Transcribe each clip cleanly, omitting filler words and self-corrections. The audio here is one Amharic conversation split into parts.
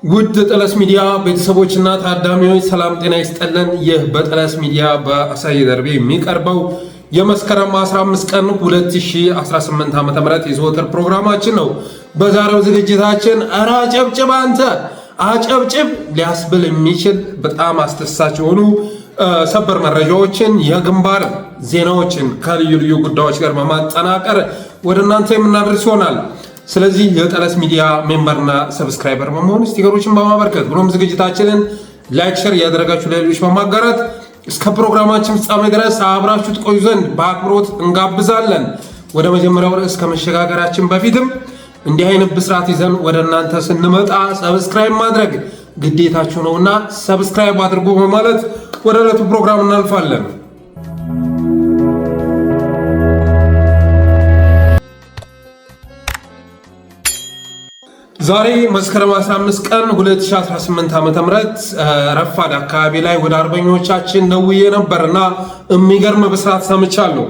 ውድ ጠለስ ሚዲያ ቤተሰቦችና ታዳሚዎች ሰላም ጤና ይስጥልን። ይህ በጠለስ ሚዲያ በአሳየ ደርቤ የሚቀርበው የመስከረም 15 ቀን 2018 ዓ.ም የዘወትር ፕሮግራማችን ነው። በዛሬው ዝግጅታችን አራ ጨብጭብ አንተ አጨብጭብ ሊያስብል የሚችል በጣም አስተሳች የሆኑ ሰበር መረጃዎችን የግንባር ዜናዎችን ከልዩ ልዩ ጉዳዮች ጋር በማጠናቀር ወደ እናንተ የምናደርስ ይሆናል። ስለዚህ የጠለስ ሚዲያ ሜምበርና ሰብስክራይበር በመሆን ስቲከሮችን በማበርከት ብሎም ዝግጅታችንን ላይክ ሼር ያደረጋችሁ ለሌሎች በማጋራት እስከ ፕሮግራማችን ፍጻሜ ድረስ አብራችሁ ትቆዩ ዘንድ በአክብሮት እንጋብዛለን። ወደ መጀመሪያው ርዕስ ከመሸጋገራችን በፊትም እንዲህ አይነት ብስራት ይዘን ወደ እናንተ ስንመጣ ሰብስክራይብ ማድረግ ግዴታችሁ ነውና ሰብስክራይብ አድርጉ በማለት ወደ ዕለቱ ፕሮግራም እናልፋለን። ዛሬ መስከረም 15 ቀን 2018 ዓ.ም ረፋድ አካባቢ ላይ ወደ አርበኞቻችን ደውዬ ነበርና የሚገርም ብስራት ሰምቻለሁ።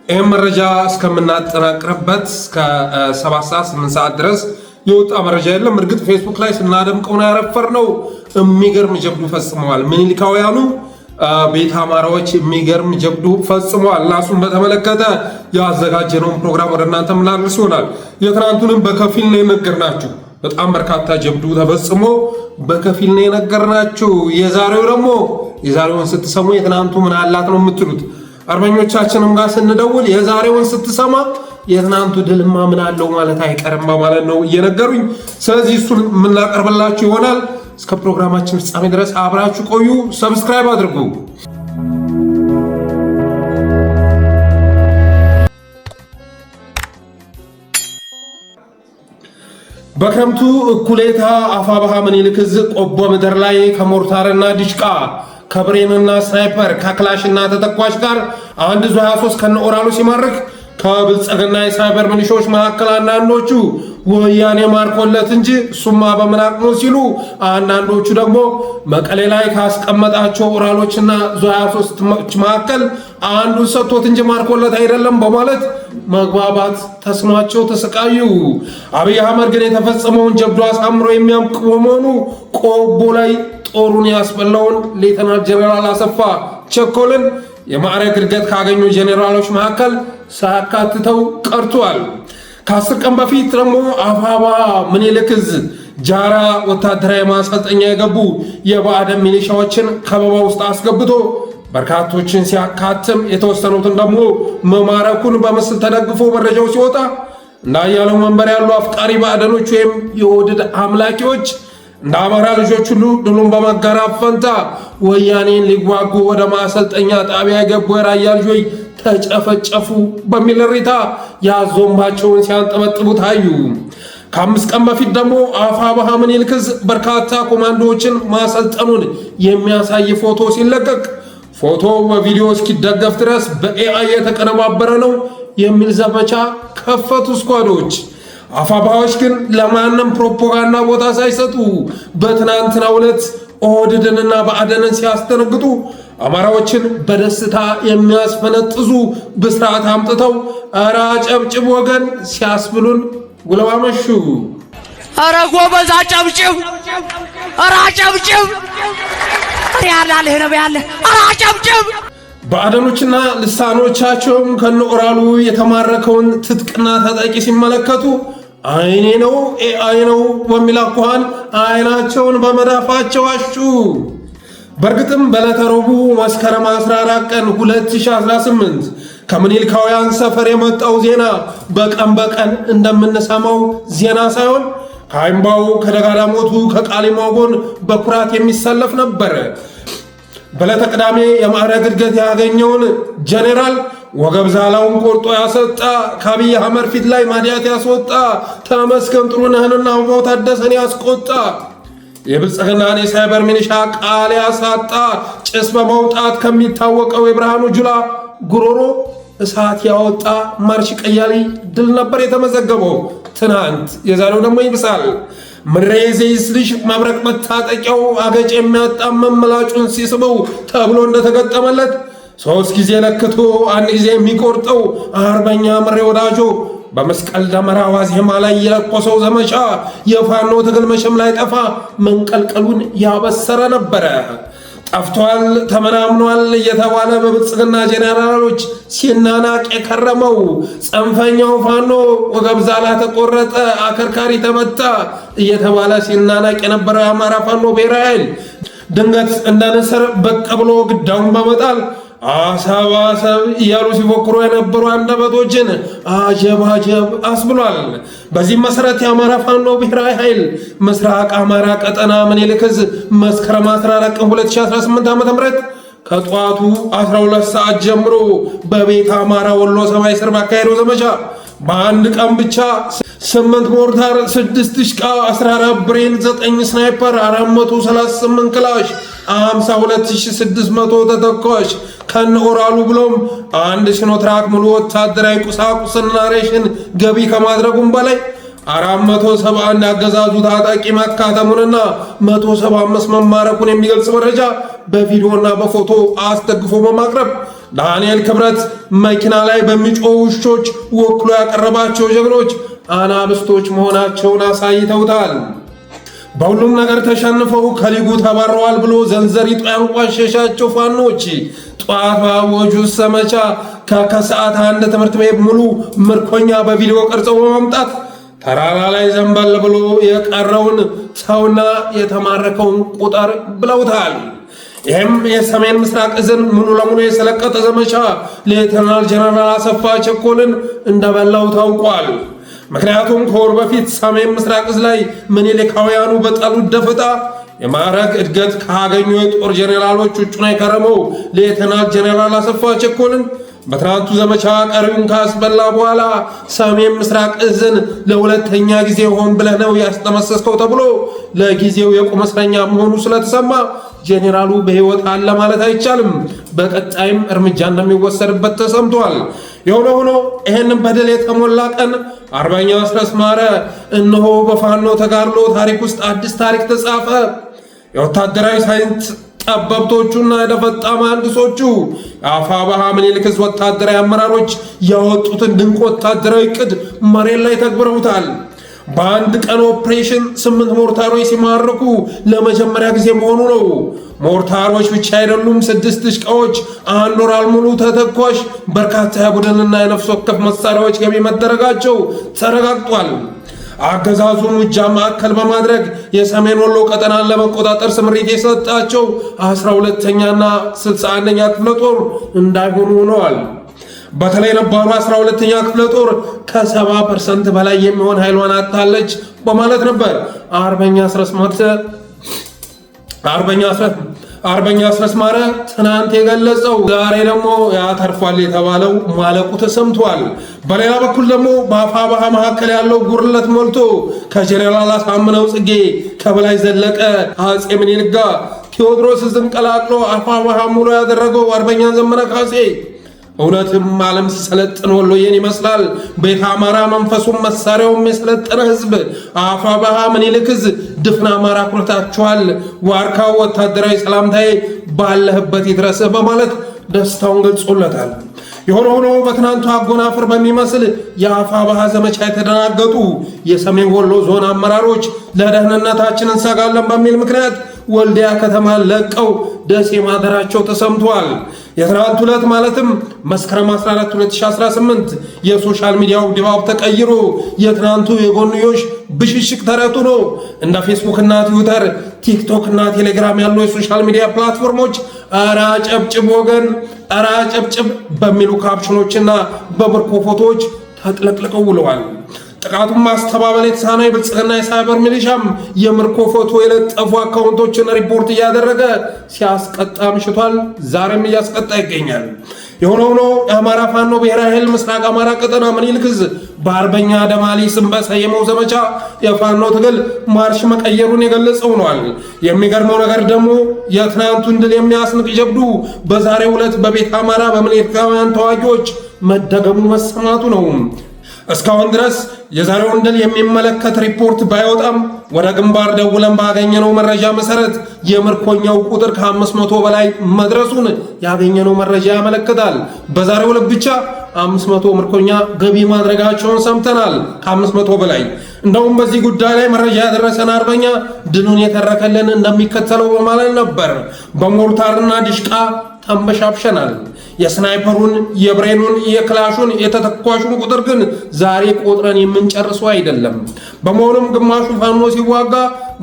ይህም መረጃ እስከምናጠናቅርበት እስከ 7 ሰዓት 8 ሰዓት ድረስ የወጣ መረጃ የለም። እርግጥ ፌስቡክ ላይ ስናደምቀው ነው ያረፈርነው። የሚገርም ጀብዱ ፈጽመዋል። ምኒልካውያኑ ቤተ አማራዎች የሚገርም ጀብዱ ፈጽመዋል። እናሱን በተመለከተ ያዘጋጀነውን ፕሮግራም ወደ እናንተ ምናደርስ ይሆናል። የትናንቱንም በከፊል ነው የነገርናችሁ። በጣም በርካታ ጀብዱ ተፈጽሞ በከፊል ነው የነገርናችሁ። የዛሬውን ስትሰሙ የትናንቱ ምን አላት ነው የምትሉት። አርበኞቻችንም ጋር ስንደውል የዛሬውን ስትሰማ የትናንቱ ድልማ ምን አለው ማለት አይቀርም ማለት ነው እየነገሩኝ። ስለዚህ እሱን የምናቀርብላችሁ ይሆናል። እስከ ፕሮግራማችን ፍጻሜ ድረስ አብራችሁ ቆዩ። ሰብስክራይብ አድርጉ። በክረምቱ እኩሌታ አፋባሃ ምኒልክ ዕዝ ቆቦ ምድር ላይ ከሞርታርና ዲሽቃ ከብሬንና ስናይፐር ከክላሽና ተተኳሽ ጋር አንድ ዙ 23 ከነ ኦራሉ ሲማርክ ከብልጽግና የሳይበር ሚሊሻዎች መካከል አንዳንዶቹ ወያኔ ማርኮለት እንጂ እሱማ በምን አቅሙ ሲሉ፣ አንዳንዶቹ ደግሞ መቀሌ ላይ ካስቀመጣቸው ኦራሎችና ዙ 23 መካከል አንዱ ሰጥቶት እንጂ ማርኮለት አይደለም በማለት መግባባት ተስኗቸው ተሰቃዩ። አብይ አህመድ ግን የተፈጸመውን ጀብዱ አሳምሮ የሚያውቅ በመሆኑ ቆቦ ላይ ጦሩን ያስበላውን ሌተናል ጀነራል አሰፋ ቸኮልን የማዕረግ እድገት ካገኙ ጀነራሎች መካከል ሳያካትተው ቀርቷል። ከ10 ቀን በፊት ደግሞ አፋባ ምኒልክ ዕዝ ጃራ ወታደራዊ ማሰልጠኛ የገቡ የባዕደን ሚሊሻዎችን ከበባ ውስጥ አስገብቶ በርካቶችን ሲያካትም የተወሰኑትን ደግሞ መማረኩን በምስል ተደግፎ መረጃው ሲወጣ እንዳያለው መንበር ያሉ አፍቃሪ ባዕደኖች ወይም የወድድ አምላኪዎች እንደ አማራ ልጆች ሁሉ ድሉን በመጋራት ፈንታ ወያኔን ሊዋጉ ወደ ማሰልጠኛ ጣቢያ የገቡ የራያ ልጆች ተጨፈጨፉ በሚል ሪታ ያዞምባቸውን ሲያንጠበጥቡ ታዩ። ከ5 ቀን በፊት ደግሞ አፋባሃ ምኒልክ ዕዝ በርካታ ኮማንዶዎችን ማሰልጠኑን የሚያሳይ ፎቶ ሲለቀቅ ፎቶ በቪዲዮ እስኪደገፍ ድረስ በኤአይ የተቀነባበረ ነው የሚል ዘመቻ ከፈቱ ስኳዶች። አፋባዎች ግን ለማንም ፕሮፓጋንዳ ቦታ ሳይሰጡ በትናንትናው ዕለት ኦህዴድንና ብአዴንን ሲያስተነግጡ አማራዎችን በደስታ የሚያስፈነጥዙ ብስራት አምጥተው ኧረ አጨብጭብ ወገን ሲያስብሉን ውለው አመሹ። ኧረ ጎበዝ አጨብጭብ፣ ኧረ አጨብጭብ ያላልህ ነው ያለ፣ ኧረ አጨብጭብ። ብአዴኖችና ልሳኖቻቸውም ከነኦራሉ የተማረከውን ትጥቅና ተጠቂ ሲመለከቱ አይኔ ነው ኤአይ ነው በሚል አኳኋን አይናቸውን በመዳፋቸው አሹ። በእርግጥም በዕለተ ረቡዕ መስከረም 14 ቀን 2018 ከምኒልካውያን ሰፈር የመጣው ዜና በቀን በቀን እንደምንሰማው ዜና ሳይሆን ከአይምባው ከደጋዳሞቱ ከቃሊማው ጎን በኩራት የሚሰለፍ ነበር። በዕለተ ቅዳሜ የማዕረግ እድገት ያገኘውን ጄኔራል ወገብ ዛላውን ቆርጦ ያሰጣ፣ ከአብይ አህመድ ፊት ላይ ማዲያት ያስወጣ፣ ተመስገን ጥሩነህንና አበባው ታደሰን ያስቆጣ፣ የብልጽግናን የሳይበር ሚሊሻ ቃል ያሳጣ፣ ጭስ በመውጣት ከሚታወቀው የብርሃኑ ጁላ ጉሮሮ እሳት ያወጣ ማርሽ ቀያሊ ድል ነበር የተመዘገበው ትናንት። የዛሬው ደግሞ ይብሳል። ምድረ የዘይስ ልጅ መብረቅ መታጠቂያው አገጭ የሚያጣመም ምላጩን ሲስበው ተብሎ እንደተገጠመለት 3 ጊዜ ለክቶ 1 ጊዜ የሚቆርጠው አርበኛ ምሬ ወዳጆ በመስቀል ደመራ ዋዜማ ላይ የለኮሰው ዘመቻ የፋኖ ትግል መቼም ላይ ጠፋ መንቀልቀሉን ያበሰረ ነበረ። ጠፍቷል፣ ተመናምኗል እየተባለ በብልጽግና ጄኔራሎች ሲናናቅ የከረመው ጽንፈኛው ፋኖ ወገብ ዛላ ተቆረጠ፣ አከርካሪ ተመታ እየተባለ ሲናናቅ የነበረው የአማራ ፋኖ ብሔራዊ ኃይል ድንገት እንደ ንስር ብቅ ብሎ ግዳውን በመጣል አሰባሰብ እያሉ ሲፎክሩ የነበሩ አንደበቶችን አጀብ አጀብ አስብሏል። በዚህም መሰረት የአማራ ፋኖ ብሔራዊ ኃይል ምስራቅ አማራ ቀጠና ምኒልክ ዕዝ መስከረም 14 ቀን 2018 ዓ.ም ከጠዋቱ 12 ሰዓት ጀምሮ በቤተ አማራ ወሎ ሰማይ ስር ባካሄደው ዘመቻ በአንድ ቀን ብቻ 8 ሞርታር፣ 6 ድሽቃ፣ 14 ብሬን፣ 9 ስናይፐር፣ 438 ክላሽ፣ 52600 ተተኳሽ ከነ ኦራሉ ብሎም አንድ ሲኖትራክ ሙሉ ወታደራዊ ቁሳቁስና ሬሽን ገቢ ከማድረጉም በላይ 471 ያገዛዙ ታጣቂ መካተሙንና 175 መማረኩን የሚገልጽ መረጃ በቪዲዮና በፎቶ አስደግፎ በማቅረብ ዳንኤል ክብረት መኪና ላይ በሚጮሁ ውሾች ወክሎ ያቀረባቸው ጀግኖች አናብስቶች መሆናቸውን አሳይተውታል። በሁሉም ነገር ተሸንፈው ከሊጉ ተባረዋል ብሎ ዘንዘሪጦ ያንቋሸሻቸው ፋኖች ጧት ባወጁት ዘመቻ ከሰዓት አንድ ትምህርት ቤት ሙሉ ምርኮኛ በቪዲዮ ቀርጸው በማምጣት ተራራ ላይ ዘንበል ብሎ የቀረውን ሰውና የተማረከውን ቁጥር ብለውታል። ይህም የሰሜን ምስራቅ ዕዝን ሙሉ ለሙሉ የሰለቀጠ ዘመቻ ሌተናል ጀነራል አሰፋ ቸኮልን እንደበላው ታውቋል። ምክንያቱም ከወር በፊት ሰሜን ምስራቅ ዕዝ ላይ ምኒልካውያኑ በጣሉት ደፈጣ የማዕረግ እድገት ካገኙ የጦር ጄኔራሎች ውጭ ነው የከረመው ሌተናል ጀነራል አሰፋ ቸኮልን በትናንቱ ዘመቻ ቀሪውን ካስበላ በኋላ ሰሜን ምስራቅ ዕዝን ለሁለተኛ ጊዜ ሆን ብለህ ነው ያስጠመሰስከው ተብሎ ለጊዜው የቁም እስረኛ መሆኑ ስለተሰማ ጄኔራሉ በሕይወት አለ ማለት አይቻልም። በቀጣይም እርምጃ እንደሚወሰድበት ተሰምቷል። የሆነ ሆኖ ይህንን በድል የተሞላ ቀን አርበኛ አስረስ ማረ እነሆ በፋኖ ተጋድሎ ታሪክ ውስጥ አዲስ ታሪክ ተጻፈ። የወታደራዊ ሳይንስ ጠበብቶቹና የደፈጣ መሐንዲሶቹ የአፋብኃ ምኒልክ ዕዝ ወታደራዊ አመራሮች ያወጡትን ድንቅ ወታደራዊ ዕቅድ መሬት ላይ ተግብረውታል። በአንድ ቀን ኦፕሬሽን 8 ሞርታሮች ሲማረኩ ለመጀመሪያ ጊዜ መሆኑ ነው። ሞርታሮች ብቻ አይደሉም፣ 6 ድሽቃዎች፣ 1 ኦራል ሙሉ ተተኳሽ፣ በርካታ የቡድንና የነፍስ ወከፍ መሳሪያዎች ገቢ መደረጋቸው ተረጋግጧል። አገዛዙን ውጊያ ማዕከል በማድረግ የሰሜን ወሎ ቀጠናን ለመቆጣጠር ስምሪት የሰጣቸው 12ኛና 61ኛ ክፍለ ጦር እንዳይሆኑ ሆነዋል። በተለይ ነባሩ 12ኛ ክፍለ ጦር ከ70% በላይ የሚሆን ኃይሏን አጥታለች በማለት ነበር አርበኛ አስረስ ማረ ትናንት የገለጸው። ዛሬ ደግሞ ያተርፏል የተባለው ማለቁ ተሰምቷል። በሌላ በኩል ደግሞ በአፋብኃ መካከል ያለው ጉርለት ሞልቶ ከጄኔራል አሳምነው ጽጌ ከበላይ ዘለቀ አጼ ምኒልክ ጋር ቴዎድሮስ ዕዝን ቀላቅሎ አፋብኃ ሙሉ ያደረገው አርበኛ ዘመነ ካሴ እውነትም ዓለም ሲሰለጥን ወሎዬን ይመስላል። ቤተ አማራ መንፈሱም መሳሪያውም የሰለጠነ ሕዝብ አፋብኃ ምኒልክ ዕዝ ድፍን አማራ ኩርታችኋል፣ ዋርካው ወታደራዊ ሰላምታዬ ባለህበት ይድረስ በማለት ደስታውን ገልጾለታል። የሆነ ሆኖ በትናንቱ አጎናፍር በሚመስል የአፋብኃ ዘመቻ የተደናገጡ የሰሜን ወሎ ዞን አመራሮች ለደህንነታችን እንሰጋለን በሚል ምክንያት ወልዲያ ከተማን ለቀው ደሴ ማደራቸው ተሰምቷል። የትናንት ዕለት ማለትም መስከረም 14 2018 የሶሻል ሚዲያው ድባብ ተቀይሮ የትናንቱ የጎንዮሽ ብሽሽቅ ተረቱ ነው። እንደ ፌስቡክ እና ትዊተር፣ ቲክቶክ እና ቴሌግራም ያሉ የሶሻል ሚዲያ ፕላትፎርሞች አራ ጨብጭብ ወገን አራ ጨብጭብ በሚሉ ካፕሽኖችና በብርኮ ፎቶዎች ተጥለቅልቀው ውለዋል። ጥቃቱን ማስተባበል የተሳነው የብልጽግና የሳይበር ሚሊሻም የምርኮ ፎቶ የለጠፉ አካውንቶችን ሪፖርት እያደረገ ሲያስቀጣ ምሽቷል። ዛሬም እያስቀጣ ይገኛል። የሆነ ሆኖ የአማራ ፋኖ ብሔራዊ ኃይል ምስራቅ አማራ ቀጠና ምኒልክ ዕዝ በአርበኛ ደማሊ ስም በሰየመው ዘመቻ የፋኖ ትግል ማርሽ መቀየሩን የገለጸው ሆኗል። የሚገርመው ነገር ደግሞ የትናንቱን ድል የሚያስንቅ ጀብዱ በዛሬው ዕለት በቤተ አማራ በምኒልካውያን ተዋጊዎች መደገሙ መሰማቱ ነው። እስካሁን ድረስ የዛሬውን ድል የሚመለከት ሪፖርት ባይወጣም ወደ ግንባር ደውለን ባገኘነው መረጃ መሰረት የምርኮኛው ቁጥር ከ500 በላይ መድረሱን ያገኘነው መረጃ ያመለክታል። በዛሬው ዕለት ብቻ 500 ምርኮኛ ገቢ ማድረጋቸውን ሰምተናል። ከ500 በላይ እንደውም በዚህ ጉዳይ ላይ መረጃ ያደረሰን አርበኛ ድሉን የተረከልን እንደሚከተለው በማለት ነበር። በሞርታርና ዲሽቃ ተንበሻብሸናል። የስናይፐሩን፣ የብሬኑን፣ የክላሹን፣ የተተኳሹን ቁጥር ግን ዛሬ ቆጥረን የምንጨርሰው አይደለም። በመሆኑም ግማሹ ፋኖ ሲዋጋ፣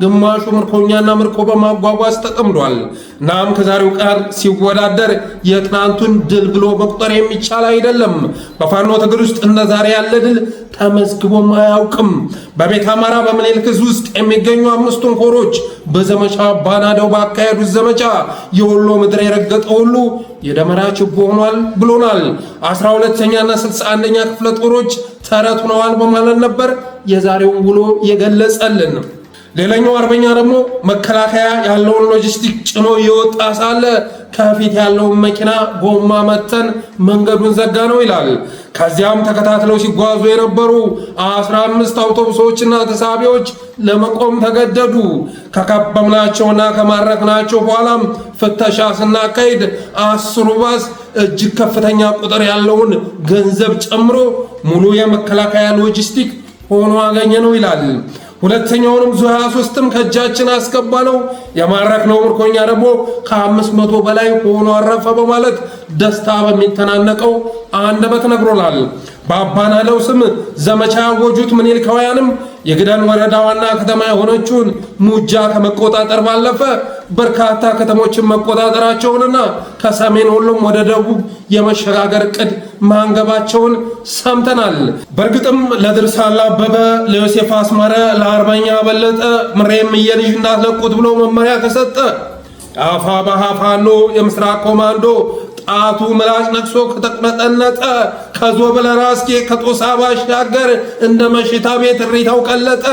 ግማሹ ምርኮኛና ምርኮ በማጓጓዝ ተጠምዷል። እናም ከዛሬው ቀን ሲወዳደር የትናንቱን ድል ብሎ መቁጠር የሚቻል አይደለም። በፋኖ ትግል ውስጥ እንደ ዛሬ ያለ ድል ተመዝግቦም አያውቅም። በቤት አማራ በምኒልክ ዕዝ ውስጥ የሚገኙ 5ቱን ኮሮች በዘመቻ ባናደው ባካሄዱት ዘመቻ የወሎ ምድር የረገጠ ሁሉ የደመራ ችቦ ሆኗል ብሎናል። 12ኛና 61ኛ ክፍለ ጦሮች ተረት ሆነዋል በማለት ነበር የዛሬውን ውሎ የገለጸልን። ሌላኛው አርበኛ ደግሞ መከላከያ ያለውን ሎጂስቲክ ጭኖ እየወጣ ሳለ ከፊት ያለውን መኪና ጎማ መተን መንገዱን ዘጋ ነው ይላል። ከዚያም ተከታትለው ሲጓዙ የነበሩ 15 አውቶቡሶችና ተሳቢዎች ለመቆም ተገደዱ። ከከበብናቸውና ከማረክናቸው በኋላም ፍተሻ ስናካሂድ 10 ባስ እጅግ ከፍተኛ ቁጥር ያለውን ገንዘብ ጨምሮ ሙሉ የመከላከያ ሎጂስቲክ ሆኖ አገኘ ነው ይላል። ሁለተኛውንም ዙ 23ም ከእጃችን አስገባ ነው። የማረክነው ምርኮኛ ደግሞ ከ500 በላይ ሆኖ አረፈ በማለት ደስታ በሚተናነቀው አንደበት ነግሮናል። በአባናለው ስም ዘመቻ ያወጁት ምኒልካውያንም የግዳን ወረዳ ዋና ከተማ የሆነችውን ሙጃ ከመቆጣጠር ባለፈ በርካታ ከተሞችን መቆጣጠራቸውንና ከሰሜን ወሎም ወደ ደቡብ የመሸጋገር ዕቅድ ማንገባቸውን ሰምተናል። በእርግጥም ለድርሳን አበበ፣ ለዮሴፍ አስማረ፣ ለአርበኛ በለጠ ምሬም የልጅ እንዳትለቁት ብሎ መመሪያ ከሰጠ አፋባሃ ፋኖ የምስራቅ ኮማንዶ ጣቱ ምላጭ ነክሶ ከተቅነጠነጠ ከዞበለ ራስጌ ከጦሳ ባሻገር እንደ መሽታ ቤት እሪታው ቀለጠ።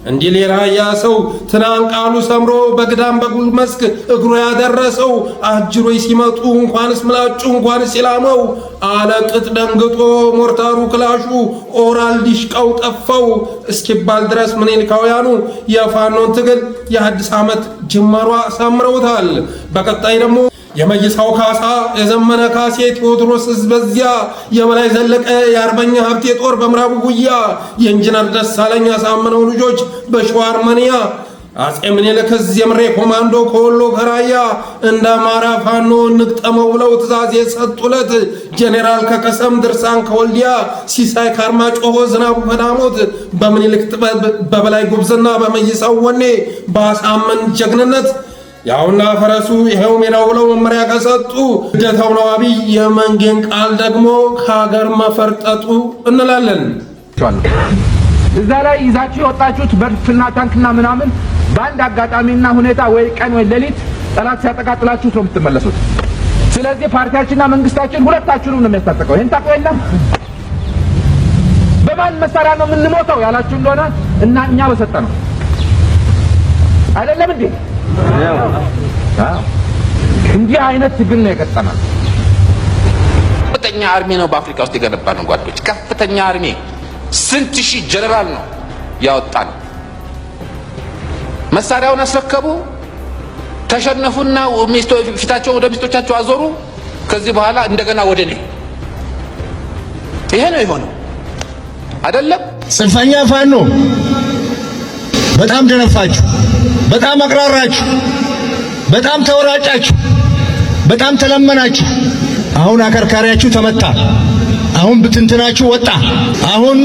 እንዲህ ሌራያ ሰው ትናንት ቃሉ ሰምሮ በግዳም በጉል መስክ እግሩ ያደረሰው አጅሮይ ሲመጡ እንኳንስ ምላጩ እንኳንስ ሲላመው አለቅጥ ደንግጦ ሞርታሩ ክላሹ ኦራል ዲሽቃው ጠፋው እስኪባል ድረስ ምኒልካውያኑ የፋኖን ትግል የአዲስ ዓመት ጅማሯ አሳምረውታል። በቀጣይ ደግሞ የመይሳው ካሳ፣ የዘመነ ካሴ፣ ቴዎድሮስ በዚያ፣ የበላይ ዘለቀ፣ የአርበኛ ሀብቴ ጦር በምዕራቡ ጉያ፣ የኢንጂነር ደሳለኝ አሳምነው ልጆች በሸዋ አርመንያ፣ አጼ ምኒልክ ዕዝ የምሬ ኮማንዶ ከወሎ ከራያ እንደ አማራ ፋኖ እንግጠመው ብለው ትእዛዝ የሰጡለት ጄኔራል ከቀሰም ድርሳን ከወልዲያ፣ ሲሳይ ካርማጮሆ፣ ዝናቡ ከዳሞት በምኒልክ ጥበብ በበላይ ጉብዝና በመይሳው ወኔ በአሳመን ጀግንነት ያውና ፈረሱ ይሄው ሜዳው ብለው መመሪያ ከሰጡ ደታው ነው አብይ የመንጌን ቃል ደግሞ ከሀገር መፈርጠጡ እንላለን። እዛ ላይ ይዛችሁ የወጣችሁት በርፍና ታንክና ምናምን በአንድ አጋጣሚና ሁኔታ ወይ ቀን ወይ ሌሊት ጠላት ሲያጠቃጥላችሁ ነው የምትመለሱት። ስለዚህ ፓርቲያችንና መንግስታችን ሁለታችሁንም ነው የሚያስታጥቀው። ይሄን ታውቁ የለም በማን መሳሪያ ነው የምንሞተው ያላችሁ እንደሆነ እና እኛ በሰጠነው አይደለም እንዴ? እንዲህ አይነት ትግል ነው የገጠመን። ከፍተኛ አርሚ ነው በአፍሪካ ውስጥ የገነባ ነው ጓዶች። ከፍተኛ አርሚ ስንት ሺህ ጀነራል ነው ያወጣን። መሳሪያውን አስረከቡ፣ ተሸነፉና ፊታቸውን ወደ ሚስቶቻቸው አዞሩ። ከዚህ በኋላ እንደገና ወደ እኔ። ይሄ ነው የሆነው አይደለም። ጽንፈኛ ፋኖ በጣም ደነፋችሁ፣ በጣም አቅራራችሁ፣ በጣም ተወራጫችሁ፣ በጣም ተለመናችሁ። አሁን አከርካሪያችሁ ተመታ። አሁን ብትንትናችሁ ወጣ። አሁን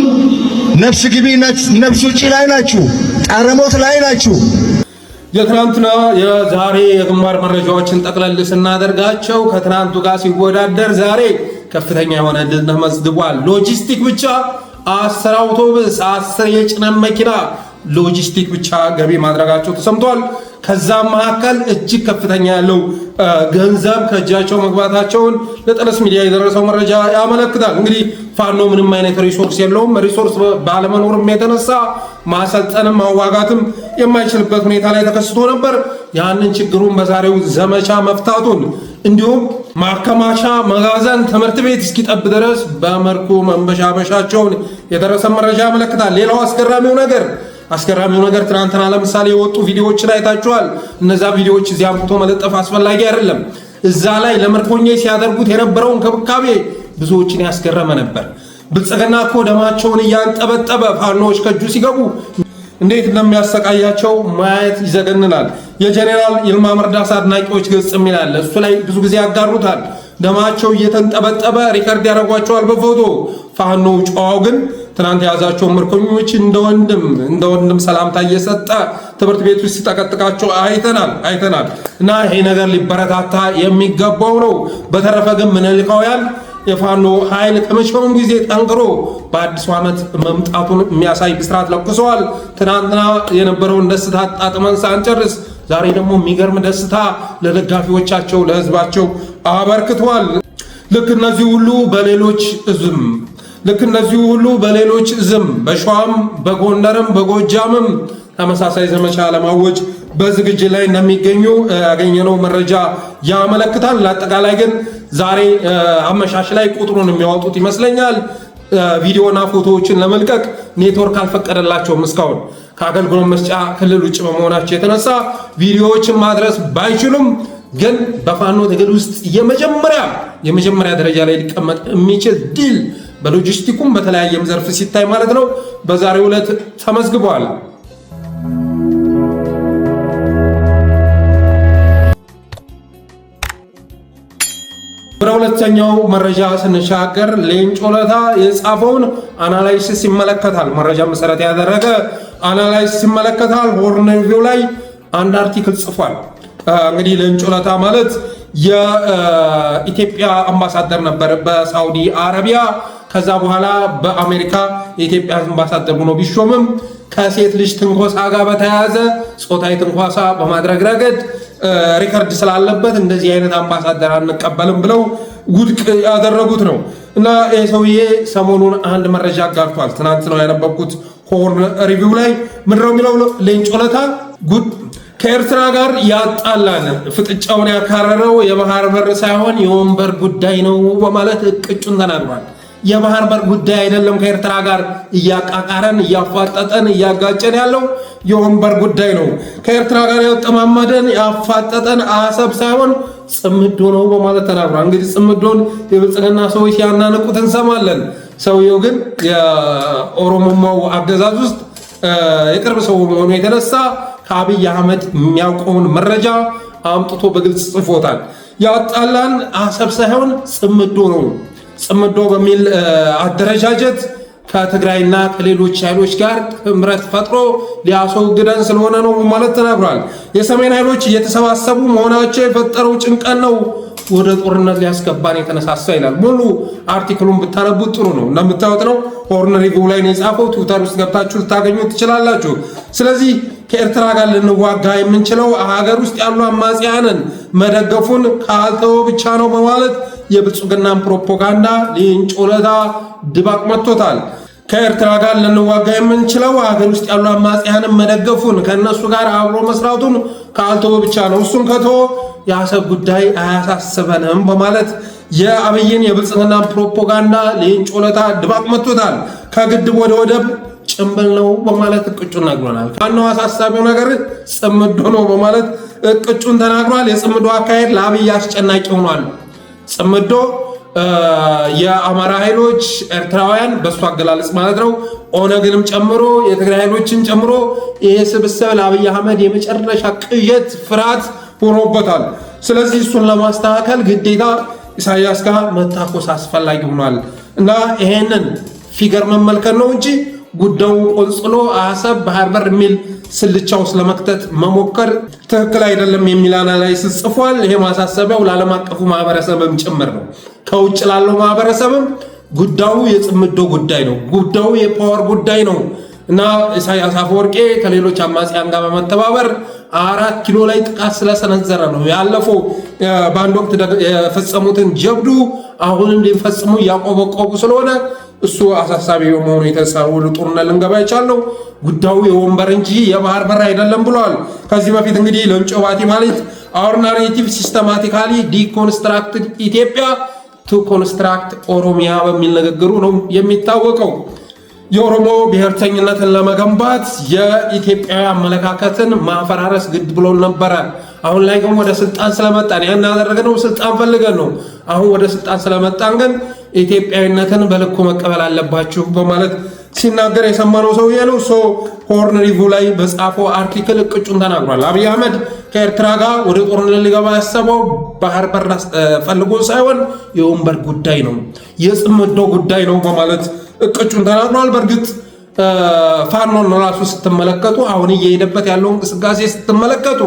ነፍስ ግቢ ነፍስ ውጪ ላይ ናችሁ። ጣረሞት ላይ ናችሁ። የትናንትና የዛሬ የግንባር መረጃዎችን ጠቅለል ስናደርጋቸው ከትናንቱ ጋር ሲወዳደር ዛሬ ከፍተኛ የሆነ ድል ተመዝግቧል። ሎጂስቲክ ብቻ 10 አውቶቡስ 10 የጭነት መኪና ሎጂስቲክ ብቻ ገቢ ማድረጋቸው ተሰምቷል። ከዛም መካከል እጅግ ከፍተኛ ያለው ገንዘብ ከእጃቸው መግባታቸውን ለጠለስ ሚዲያ የደረሰው መረጃ ያመለክታል። እንግዲህ ፋኖ ምንም አይነት ሪሶርስ የለውም። ሪሶርስ ባለመኖርም የተነሳ ማሰልጠንም ማዋጋትም የማይችልበት ሁኔታ ላይ ተከስቶ ነበር። ያንን ችግሩን በዛሬው ዘመቻ መፍታቱን እንዲሁም ማከማቻ፣ መጋዘን፣ ትምህርት ቤት እስኪጠብ ድረስ በመልኩ መንበሻበሻቸውን የደረሰ መረጃ ያመለክታል። ሌላው አስገራሚው ነገር ትናንትና ለምሳሌ የወጡ ቪዲዮዎችን አይታችኋል። እነዛ ቪዲዮዎች እዚያ አምጥቶ መለጠፍ አስፈላጊ አይደለም። እዛ ላይ ለምርኮኛ ሲያደርጉት የነበረው እንክብካቤ ብዙዎችን ያስገረመ ነበር። ብልጽግና እኮ ደማቸውን እያንጠበጠበ ፋኖዎች ከእጁ ሲገቡ እንዴት እንደሚያሰቃያቸው ማየት ይዘገንናል። የጀኔራል ይልማ መርዳሳ አድናቂዎች ገጽ የሚላል እሱ ላይ ብዙ ጊዜ ያጋሩታል። ደማቸው እየተንጠበጠበ ሪከርድ ያደርጓቸዋል በፎቶ። ፋኖ ጨዋው ግን ትናንት የያዛቸውን ምርኮኞች እንደ ወንድም ሰላምታ እየሰጠ ትምህርት ቤት ውስጥ ሲጠቀጥቃቸው አይተናል። እና ይሄ ነገር ሊበረታታ የሚገባው ነው። በተረፈ ግን ምኒልካውያን የፋኖ ኃይል ከመቼውም ጊዜ ጠንክሮ በአዲሱ ዓመት መምጣቱን የሚያሳይ ብስራት ለኩሰዋል። ትናንትና የነበረውን ደስታ አጣጥመን ሳንጨርስ ዛሬ ደግሞ የሚገርም ደስታ ለደጋፊዎቻቸው ለህዝባቸው አበርክተዋል። ልክ እነዚህ ሁሉ በሌሎች እዝም በሸዋም በጎንደርም በጎጃምም ተመሳሳይ ዘመቻ ለማወጅ በዝግጅት ላይ እንደሚገኙ ያገኘነው መረጃ ያመለክታል። ለአጠቃላይ ግን ዛሬ አመሻሽ ላይ ቁጥሩን የሚያወጡት ይመስለኛል። ቪዲዮና ፎቶዎችን ለመልቀቅ ኔትወርክ አልፈቀደላቸውም። እስካሁን ከአገልግሎት መስጫ ክልል ውጭ በመሆናቸው የተነሳ ቪዲዮዎችን ማድረስ ባይችሉም ግን በፋኖ ትግል ውስጥ የመጀመሪያ ደረጃ ላይ ሊቀመጥ የሚችል ድል በሎጂስቲኩም በተለያየም ዘርፍ ሲታይ ማለት ነው በዛሬው ዕለት ተመዝግቧል። ወደ ሁለተኛው መረጃ ስንሻገር ሌንጮ ለታ የጻፈውን አናላይሲስ ይመለከታል። መረጃ መሰረት ያደረገ አናላይሲስ ይመለከታል። ሆርን ሪቪው ላይ አንድ አርቲክል ጽፏል። እንግዲህ ሌንጮ ለታ ማለት የኢትዮጵያ አምባሳደር ነበር በሳውዲ አረቢያ። ከዛ በኋላ በአሜሪካ የኢትዮጵያ አምባሳደር ሆኖ ቢሾምም ከሴት ልጅ ትንኮሳ ጋር በተያያዘ ጾታዊ ትንኮሳ በማድረግ ረገድ ሪከርድ ስላለበት እንደዚህ አይነት አምባሳደር አንቀበልም ብለው ውድቅ ያደረጉት ነው። እና ይህ ሰውዬ ሰሞኑን አንድ መረጃ አጋርቷል። ትናንት ነው ያነበብኩት ሆርን ሪቪው ላይ ምንድነው የሚለው? ሌንጮ ለታ ከኤርትራ ጋር ያጣላን ፍጥጫውን ያካረረው የባህር በር ሳይሆን የወንበር ጉዳይ ነው በማለት እቅጩን ተናግሯል። የባህር በር ጉዳይ አይደለም ከኤርትራ ጋር እያቃቃረን እያፋጠጠን እያጋጨን ያለው የወንበር ጉዳይ ነው። ከኤርትራ ጋር ያጠማመደን ያፋጠጠን አሰብ ሳይሆን ጽምዶ ነው በማለት ተናግሯል። እንግዲህ ጽምዶን የብልጽግና ሰዎች ሲያናንቁት እንሰማለን። ሰውየው ግን የኦሮሞማው አገዛዝ ውስጥ የቅርብ ሰው መሆኑ የተነሳ ከአብይ አህመድ የሚያውቀውን መረጃ አምጥቶ በግልጽ ጽፎታል። ያጣላን አሰብ ሳይሆን ጽምዶ ነው። ጽምዶ በሚል አደረጃጀት ከትግራይና ከሌሎች ኃይሎች ጋር ጥምረት ፈጥሮ ሊያስወግደን ስለሆነ ነው ማለት ተናግሯል። የሰሜን ኃይሎች እየተሰባሰቡ መሆናቸው የፈጠረው ጭንቀት ነው ወደ ጦርነት ሊያስገባን የተነሳሳ ይላል። ሙሉ አርቲክሉን ብታነቡት ጥሩ ነው። እንደምታዩት ነው። ሆርን ሪቪው ላይ ነው የጻፈው። ትዊተር ውስጥ ገብታችሁ ልታገኙት ትችላላችሁ። ስለዚህ ከኤርትራ ጋር ልንዋጋ የምንችለው ሀገር ውስጥ ያሉ አማጽያንን መደገፉን ካልተወ ብቻ ነው በማለት የብልጽግናን ፕሮፓጋንዳ ሌንጮ ለታ ድባቅ መጥቶታል። ከኤርትራ ጋር ልንዋጋ የምንችለው ሀገር ውስጥ ያሉ አማጽያንን መደገፉን ከእነሱ ጋር አብሮ መስራቱን ካልተወ ብቻ ነው። እሱን ከተወ የአሰብ ጉዳይ አያሳስበንም በማለት የአብይን የብልጽግና ፕሮፓጋንዳ ሌንጮ ለታ ድባቅ መጥቶታል። ከግድብ ወደ ወደብ ጭምብል ነው በማለት እቅጩን ነግሮናል። ዋናው አሳሳቢው ነገር ጽምዶ ነው በማለት እቅጩን ተናግሯል። የጽምዶ አካሄድ ለአብይ አስጨናቂ ሆኗል። ጽምዶ የአማራ ኃይሎች ኤርትራውያን በእሱ አገላለጽ ማለት ነው ኦነግንም ጨምሮ የትግራይ ኃይሎችን ጨምሮ ይሄ ስብስብ ለአብይ አህመድ የመጨረሻ ቅዠት ፍርሃት ሆኖበታል። ስለዚህ እሱን ለማስተካከል ግዴታ ኢሳያስ ጋር መታኮስ አስፈላጊ ሆኗል እና ይሄንን ፊገር መመልከት ነው እንጂ ጉዳዩ ቆንጽሎ አሰብ ባህር በር የሚል ስልቻው ስለመክተት መሞከር ትክክል አይደለም የሚል አናላይሲስ ጽፏል። ይሄ ማሳሰቢያው ለዓለም አቀፉ ማህበረሰብም ጭምር ነው። ከውጭ ላለው ማህበረሰብም ጉዳዩ የጽምዶ ጉዳይ ነው። ጉዳዩ የፓወር ጉዳይ ነው እና ኢሳያስ አፈወርቄ ከሌሎች አማጽያን ጋር በመተባበር 4 ኪሎ ላይ ጥቃት ስለሰነዘረ ነው ያለፈው በአንድ ወቅት የፈጸሙትን ጀብዱ አሁንም ሊፈጽሙ ያቆበቆቡ ስለሆነ እሱ አሳሳቢ በመሆኑ የተነሳ ወደ ጦርነት ልንገባ የቻልነው ጉዳዩ የወንበር እንጂ የባህር በር አይደለም ብለዋል። ከዚህ በፊት እንግዲህ ሌንጮ ባቲ ማለት our narrative systematically deconstructed ኢትዮጵያ to construct ኦሮሚያ በሚል ንግግሩ ነው የሚታወቀው። የኦሮሞ ብሔርተኝነትን ለመገንባት የኢትዮጵያዊ አመለካከትን ማፈራረስ ግድ ብሎ ነበረ። አሁን ላይ ግን ወደ ስልጣን ስለመጣን ያን ያደረግነው ስልጣን ፈልገን ነው። አሁን ወደ ስልጣን ስለመጣን ግን ኢትዮጵያዊነትን በልኩ መቀበል አለባችሁ በማለት ሲናገር የሰማነው ሰውዬ ነው። ሆርን ሪቪው ላይ በጻፈው አርቲክል ቅጩን ተናግሯል። አብይ አህመድ ከኤርትራ ጋር ወደ ጦርነት ሊገባ ያሰበው ባህር በር ፈልጎ ሳይሆን የወንበር ጉዳይ ነው፣ የጽምዶ ጉዳይ ነው በማለት ቅጩን ተናግሯል። በእርግጥ ፋኖን ራሱ ስትመለከቱ አሁን እየሄደበት ያለው እንቅስቃሴ ስትመለከቱ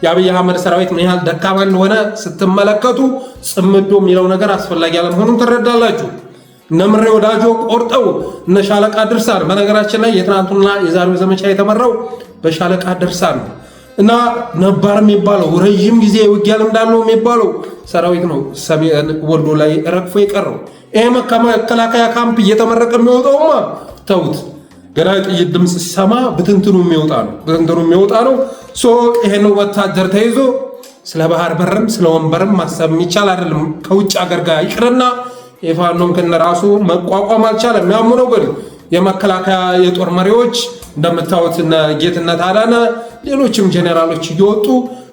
የአብይ አህመድ ሰራዊት ምን ያህል ደካማ እንደሆነ ስትመለከቱ ጽምዶ የሚለው ነገር አስፈላጊ አለመሆኑን ትረዳላችሁ። ነምሬ ወዳጆ ቆርጠው እነ ሻለቃ ድርሳን፣ በነገራችን ላይ የትናንቱና የዛሬው ዘመቻ የተመራው በሻለቃ ድርሳን ነው እና ነባር የሚባለው ረዥም ጊዜ ውጊያ ልምድ አለው የሚባለው ሰራዊት ነው ሰሜን ወሎ ላይ ረግፎ የቀረው። ይሄ መከላከያ ካምፕ እየተመረቀ የሚወጣውማ ተውት፣ ገና ጥይት ድምፅ ሲሰማ ብትንትኑ የሚወጣ ነው። ይሄን ወታደር ተይዞ ስለ ባህር በርም ስለ ወንበርም ማሰብ የሚቻል አይደለም። ከውጭ ሀገር ጋር ይቅርና የፋኖም ከነራሱ መቋቋም አልቻለም። ያሙ ነው ግን የመከላከያ የጦር መሪዎች እንደምታዩት ጌትነት አዳነ፣ ሌሎችም ጄኔራሎች እየወጡ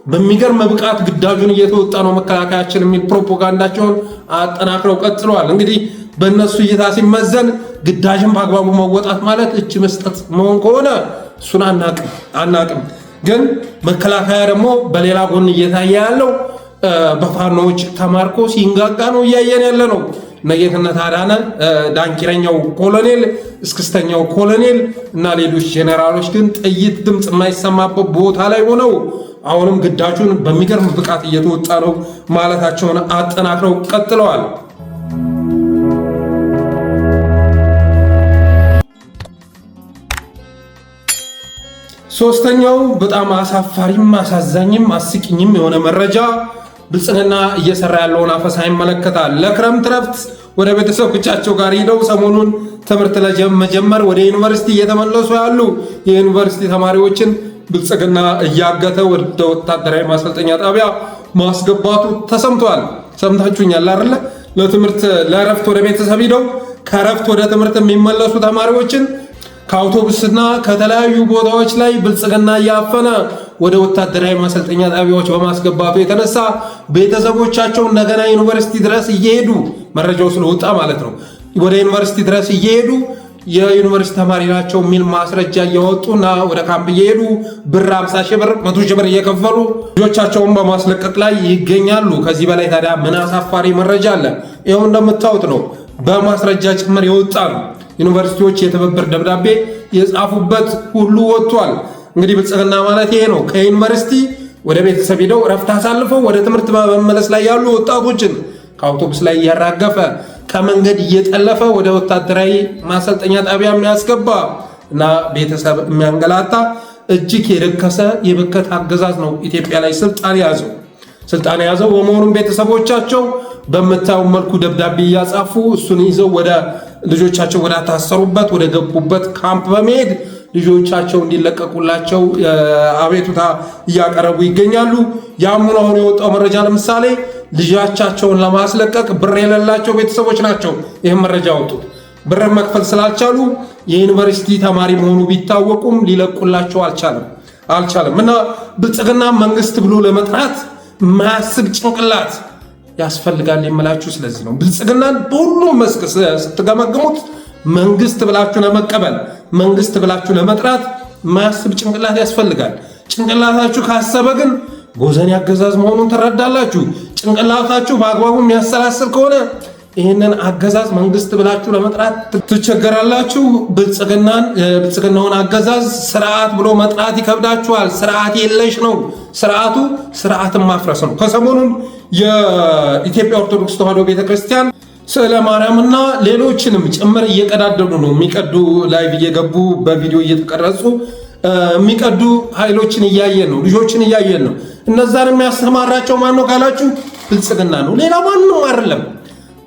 በሚገርም ብቃት ግዳጁን እየተወጣ ነው መከላከያችን የሚል ፕሮፓጋንዳቸውን አጠናክረው ቀጥለዋል። እንግዲህ በእነሱ እይታ ሲመዘን ግዳጅን በአግባቡ መወጣት ማለት እጅ መስጠት መሆን ከሆነ እሱን አናቅም። ግን መከላከያ ደግሞ በሌላ ጎን እየታየ ያለው በፋኖዎች ተማርኮ ሲንጋጋ ነው እያየን ያለ ነው። ጌትነት አዳነ፣ ዳንኪረኛው ኮሎኔል፣ እስክስተኛው ኮሎኔል እና ሌሎች ጄኔራሎች ግን ጥይት ድምፅ የማይሰማበት ቦታ ላይ ሆነው አሁንም ግዳጁን በሚገርም ብቃት እየተወጣ ነው ማለታቸውን አጠናክረው ቀጥለዋል። ሶስተኛው በጣም አሳፋሪም አሳዛኝም አስቂኝም የሆነ መረጃ ብልጽግና እየሰራ ያለውን አፈሳ ይመለከታል። ለክረምት ረፍት ወደ ቤተሰቦቻቸው ጋር ሄደው ሰሞኑን ትምህርት ለመጀመር ወደ ዩኒቨርሲቲ እየተመለሱ ያሉ የዩኒቨርሲቲ ተማሪዎችን ብልጽግና እያገተ ወደ ወታደራዊ ማሰልጠኛ ጣቢያ ማስገባቱ ተሰምቷል። ሰምታችሁኛል አይደለ? ለትምህርት ለረፍት ወደ ቤተሰብ ሄደው ከረፍት ወደ ትምህርት የሚመለሱ ተማሪዎችን ከአውቶቡስና ከተለያዩ ቦታዎች ላይ ብልጽግና እያፈነ ወደ ወታደራዊ ማሰልጠኛ ጣቢያዎች በማስገባቱ የተነሳ ቤተሰቦቻቸው እንደገና ዩኒቨርሲቲ ድረስ እየሄዱ መረጃው ስለወጣ ማለት ነው ወደ ዩኒቨርሲቲ ድረስ እየሄዱ የዩኒቨርሲቲ ተማሪ ናቸው የሚል ማስረጃ እያወጡና ወደ ካምፕ እየሄዱ ብር 50 ሺህ ብር 100 ሺህ ብር እየከፈሉ ልጆቻቸውን በማስለቀቅ ላይ ይገኛሉ። ከዚህ በላይ ታዲያ ምን አሳፋሪ መረጃ አለ? ይኸው እንደምታዩት ነው፣ በማስረጃ ጭምር የወጣ ነው። ዩኒቨርሲቲዎች የትብብር ደብዳቤ የጻፉበት ሁሉ ወጥቷል። እንግዲህ ብልጽግና ማለት ይሄ ነው። ከዩኒቨርሲቲ ወደ ቤተሰብ ሄደው ረፍት አሳልፈው ወደ ትምህርት በመመለስ ላይ ያሉ ወጣቶችን ከአውቶቡስ ላይ እያራገፈ ከመንገድ እየጠለፈ ወደ ወታደራዊ ማሰልጠኛ ጣቢያ የሚያስገባ እና ቤተሰብ የሚያንገላታ እጅግ የረከሰ የበከት አገዛዝ ነው ኢትዮጵያ ላይ ስልጣን የያዘው። በመሆኑም ቤተሰቦቻቸው በምታየው መልኩ ደብዳቤ እያጻፉ እሱን ይዘው ወደ ልጆቻቸው ወደ ታሰሩበት ወደ ገቡበት ካምፕ በመሄድ ልጆቻቸው እንዲለቀቁላቸው አቤቱታ እያቀረቡ ይገኛሉ። ያሙን አሁን የወጣው መረጃ ለምሳሌ ልጆቻቸውን ለማስለቀቅ ብር የሌላቸው ቤተሰቦች ናቸው ይህን መረጃ ወጡት። ብር መክፈል ስላልቻሉ የዩኒቨርሲቲ ተማሪ መሆኑ ቢታወቁም ሊለቁላቸው አልቻለም እና ብልጽግና መንግስት ብሎ ለመጥራት ማያስብ ጭንቅላት ያስፈልጋል የምላችሁ ስለዚህ ነው። ብልጽግናን በሁሉም መስክ ስትገመግሙት መንግስት ብላችሁ ለመቀበል መንግስት ብላችሁ ለመጥራት ማያስብ ጭንቅላት ያስፈልጋል። ጭንቅላታችሁ ካሰበ ግን ጎዘን ያገዛዝ መሆኑን ትረዳላችሁ። ጭንቅላታችሁ በአግባቡ የሚያሰላስል ከሆነ ይህንን አገዛዝ መንግስት ብላችሁ ለመጥራት ትቸገራላችሁ። ብልጽግናውን አገዛዝ ስርዓት ብሎ መጥራት ይከብዳችኋል። ስርዓት የለሽ ነው። ስርዓቱ ስርዓትን ማፍረስ ነው። ከሰሞኑን የኢትዮጵያ ኦርቶዶክስ ተዋሕዶ ቤተክርስቲያን ስዕለ ማርያምና ሌሎችንም ጭምር እየቀዳደዱ ነው የሚቀዱ ላይቭ እየገቡ በቪዲዮ እየተቀረጹ የሚቀዱ ኃይሎችን እያየን ነው፣ ልጆችን እያየን ነው። እነዛን የሚያስተማራቸው ማን ነው ካላችሁ ብልጽግና ነው፣ ሌላ ማንም አይደለም።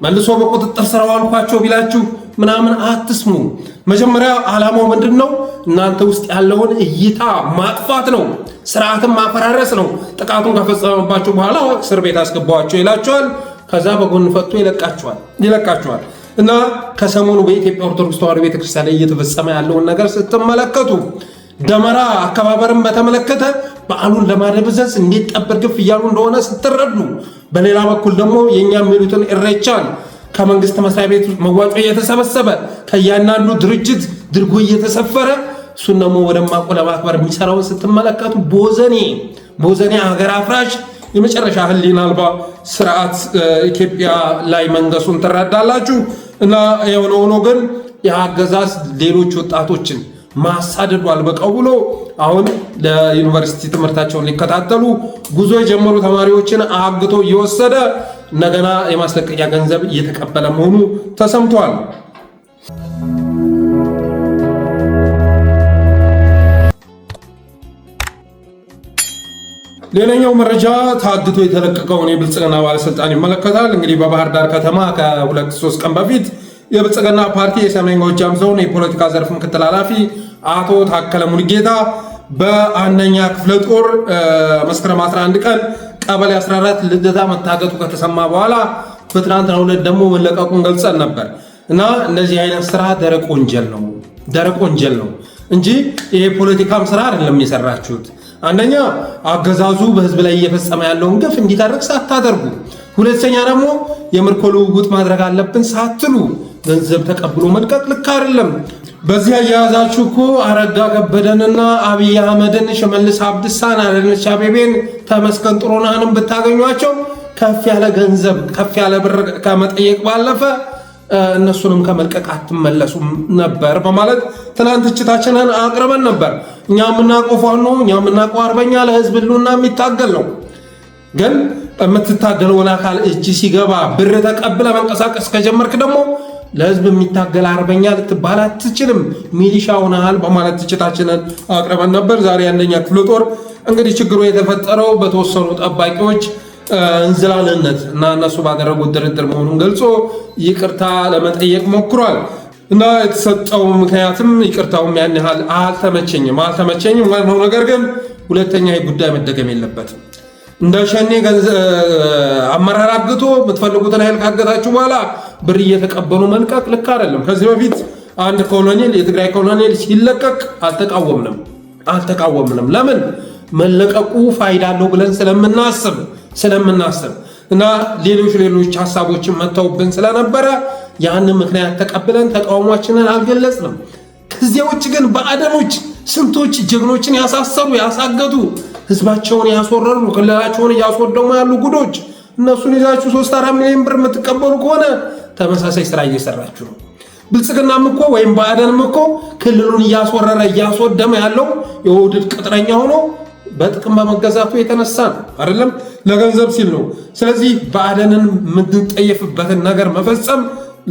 መልሶ በቁጥጥር ስር አዋልኳቸው ቢላችሁ ምናምን አትስሙ። መጀመሪያ ዓላማው ምንድነው? እናንተ ውስጥ ያለውን እይታ ማጥፋት ነው፣ ስርዓትን ማፈራረስ ነው። ጥቃቱን ከፈጸመባችሁ በኋላ እስር ቤት አስገባዋቸው ይላቸዋል። ከዛ በጎን ፈቶ ይለቃቸዋል። እና ከሰሞኑ በኢትዮጵያ ኦርቶዶክስ ተዋሕዶ ቤተክርስቲያን ላይ እየተፈጸመ ያለውን ነገር ስትመለከቱ ደመራ አከባበርን በተመለከተ በዓሉን ለማደብዘዝ እንዴት ጠበር ግፍ እያሉ እንደሆነ ስትረዱ፣ በሌላ በኩል ደግሞ የኛ የሚሉትን ኢሬቻን ከመንግስት መስሪያ ቤት መዋጮ እየተሰበሰበ ከያንዳንዱ ድርጅት ድርጎ እየተሰፈረ እሱን ደግሞ ወደማቆ ለማክበር የሚሰራውን ስትመለከቱ ቦዘኔ ሀገር አፍራሽ የመጨረሻ ህሊና አልባ ስርዓት ኢትዮጵያ ላይ መንገሱን ትረዳላችሁ። እና የሆነ ሆኖ ግን የአገዛዝ ሌሎች ወጣቶችን ማሳደዱ አልበቃው ብሎ አሁን ለዩኒቨርሲቲ ትምህርታቸውን ሊከታተሉ ጉዞ የጀመሩ ተማሪዎችን አግቶ እየወሰደ እንደገና የማስለቀቂያ ገንዘብ እየተቀበለ መሆኑ ተሰምቷል። ሌላኛው መረጃ ታግቶ የተለቀቀውን የብልጽግና ባለስልጣን ይመለከታል። እንግዲህ በባህር ዳር ከተማ ከ2-3 ቀን በፊት የብልጽግና ፓርቲ የሰሜን ጎጃም ዞን የፖለቲካ ዘርፍ ምክትል ኃላፊ አቶ ታከለ ሙሉጌታ በአንደኛ ክፍለ ጦር መስከረም 11 ቀን ቀበሌ 14 ልደታ መታገቱ ከተሰማ በኋላ በትናንትናው ዕለት ደግሞ መለቀቁን ገልጸን ነበር። እና እንደዚህ አይነት ስራ ደረቅ ወንጀል ነው እንጂ ይሄ ፖለቲካም ስራ አይደለም የሰራችሁት። አንደኛ አገዛዙ በህዝብ ላይ እየፈጸመ ያለውን ግፍ እንዲታረቅ ሳታደርጉ፣ ሁለተኛ ደግሞ የምርኮ ልውውጥ ማድረግ አለብን ሳትሉ ገንዘብ ተቀብሎ መልቀቅ ልክ አይደለም። በዚህ አያያዛችሁ እኮ አረጋ ከበደንና አብይ አህመድን፣ ሽመልስ አብዲሳን፣ አዳነች አቤቤን፣ ተመስገን ጥሩነህንም ብታገኟቸው ከፍ ያለ ገንዘብ ከፍ ያለ ብር ከመጠየቅ ባለፈ እነሱንም ከመልቀቅ አትመለሱም ነበር በማለት ትናንት ትችታችንን አቅርበን ነበር። እኛ የምናውቀው ፋኖ፣ እኛ የምናውቀው አርበኛ ለህዝብ ህልውና የሚታገል ነው። ግን የምትታገለውን አካል እጅ ሲገባ ብር ተቀብለ መንቀሳቀስ ከጀመርክ ደግሞ ለህዝብ የሚታገል አርበኛ ልትባል አትችልም፣ ሚሊሻ ሆነሃል በማለት ትችታችንን አቅርበን ነበር። ዛሬ አንደኛ ክፍለ ጦር እንግዲህ ችግሩ የተፈጠረው በተወሰኑ ጠባቂዎች እንዝላልነት እና እነሱ ባደረጉት ድርድር መሆኑን ገልጾ ይቅርታ ለመጠየቅ ሞክሯል። እና የተሰጠው ምክንያትም ይቅርታውም ያን ያህል አልተመቸኝም ዋናው ነገር ግን ሁለተኛ ጉዳይ መደገም የለበትም። እንደ ሸኔ አመራር አግቶ የምትፈልጉትን ኃይል ካገታችሁ በኋላ ብር እየተቀበሉ መልቀቅ ልክ አይደለም። ከዚህ በፊት አንድ ኮሎኔል የትግራይ ኮሎኔል ሲለቀቅ አልተቃወምንም። ለምን? መለቀቁ ፋይዳ አለው ብለን ስለምናስብ እና ሌሎች ሐሳቦችን መተውብን ስለነበረ ያንን ምክንያት ተቀብለን ተቃውሟችንን አልገለጽንም። ከዚያ ውጭ ግን በአደኖች ስንቶች ጀግኖችን ያሳሰሩ ያሳገቱ ህዝባቸውን ያስወረሩ ክልላቸውን እያስወደሙ ያሉ ጉዶች እነሱን ይዛችሁ 3-4 ሚሊዮን ብር የምትቀበሉ ከሆነ ተመሳሳይ ስራ እየሰራችሁ ነው። ብልጽግናም እኮ ወይም በአደንም እኮ ክልሉን እያስወረረ እያስወደመ ያለው የውድድ ቅጥረኛ ሆኖ በጥቅም በመገዛቱ የተነሳ ነው አይደለም፣ ለገንዘብ ሲል ነው። ስለዚህ በአደንን የምንጠየፍበትን ነገር መፈጸም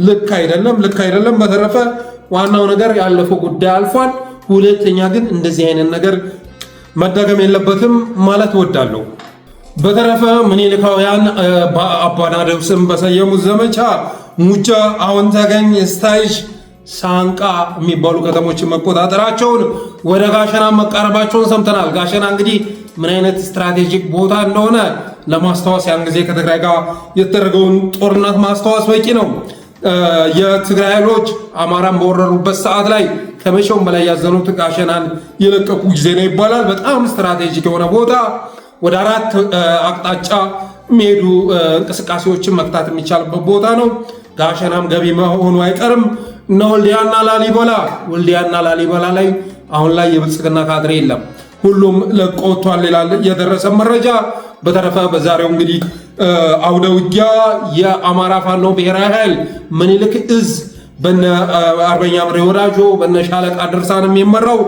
ልክ አይደለም። በተረፈ ዋናው ነገር ያለፈው ጉዳይ አልፏል። ሁለተኛ ግን እንደዚህ አይነት ነገር መደገም የለበትም ማለት እወዳለሁ። በተረፈ ምኒልካውያን በአባናደው ስም በሰየሙት ዘመቻ ሙጃ፣ አሁን ተገኝ፣ ስታይሽ፣ ሳንቃ የሚባሉ ከተሞችን መቆጣጠራቸውን ወደ ጋሸና መቃረባቸውን ሰምተናል። ጋሸና እንግዲህ ምን አይነት ስትራቴጂክ ቦታ እንደሆነ ለማስታወስ ያን ጊዜ ከትግራይ ጋር የተደረገውን ጦርነት ማስታወስ በቂ ነው። የትግራይ ኃይሎች አማራን በወረሩበት ሰዓት ላይ ከመቼውም በላይ ያዘኑት ጋሸናን የለቀቁ ጊዜ ነው ይባላል። በጣም ስትራቴጂክ የሆነ ቦታ፣ ወደ 4 አቅጣጫ የሚሄዱ እንቅስቃሴዎችን መክታት የሚቻልበት ቦታ ነው። ጋሸናም ገቢ መሆኑ አይቀርም። እነ ወልዲያና ላሊበላ ላይ አሁን ላይ የብልጽግና ካድሬ የለም፣ ሁሉም ለቆ ወጥቷል ይላል የደረሰ መረጃ። በተረፈ በዛሬው እንግዲህ አውደ ውጊያ የአማራ ፋኖ ብሔራዊ ኃይል ምኒልክ እዝ በነ አርበኛ ምሬ ወዳጆ በነ ሻለቃ ድርሳንም የሚመራው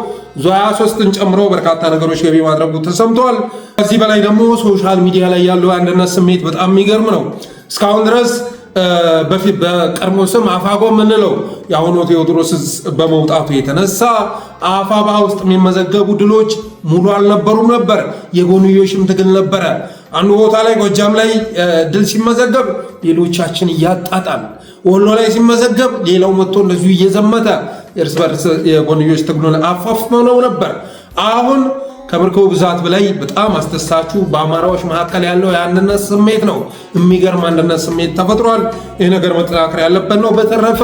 ዙ23ን ጨምሮ በርካታ ነገሮች ገቢ ማድረጉ ተሰምቷል። ከዚህ በላይ ደግሞ ሶሻል ሚዲያ ላይ ያለው አንድነት ስሜት በጣም የሚገርም ነው። እስካሁን ድረስ በፊት በቀድሞ ስም አፋጎ የምንለው የአሁኑ ቴዎድሮስ በመውጣቱ የተነሳ አፋባ ውስጥ የሚመዘገቡ ድሎች ሙሉ አልነበሩም ነበር። የጎንዮሽም ትግል ነበረ። አንዱ ቦታ ላይ ጎጃም ላይ ድል ሲመዘገብ ሌሎቻችን እያጣጣል ወሎ ላይ ሲመዘገብ ሌላው መጥቶ እንደዚሁ እየዘመተ እርስ በርስ የጎንዮሽ ትግሉን አፋፍመው ነበር። አሁን ከምርኮው ብዛት በላይ በጣም አስደሳችሁ በአማራዎች መካከል ያለው የአንድነት ስሜት ነው። የሚገርም አንድነት ስሜት ተፈጥሯል። ይህ ነገር መጠናከር ያለበት ነው። በተረፈ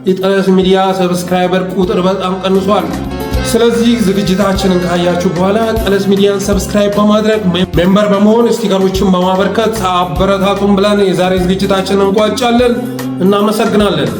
የጠለስ ሚዲያ ሰብስክራይበር ቁጥር በጣም ቀንሷል። ስለዚህ ዝግጅታችንን ካያችሁ በኋላ ጠለስ ሚዲያን ሰብስክራይብ በማድረግ ሜምበር በመሆን ስቲከሮችን በማበርከት አበረታቱን ብለን የዛሬ ዝግጅታችንን እንቋጫለን። እናመሰግናለን።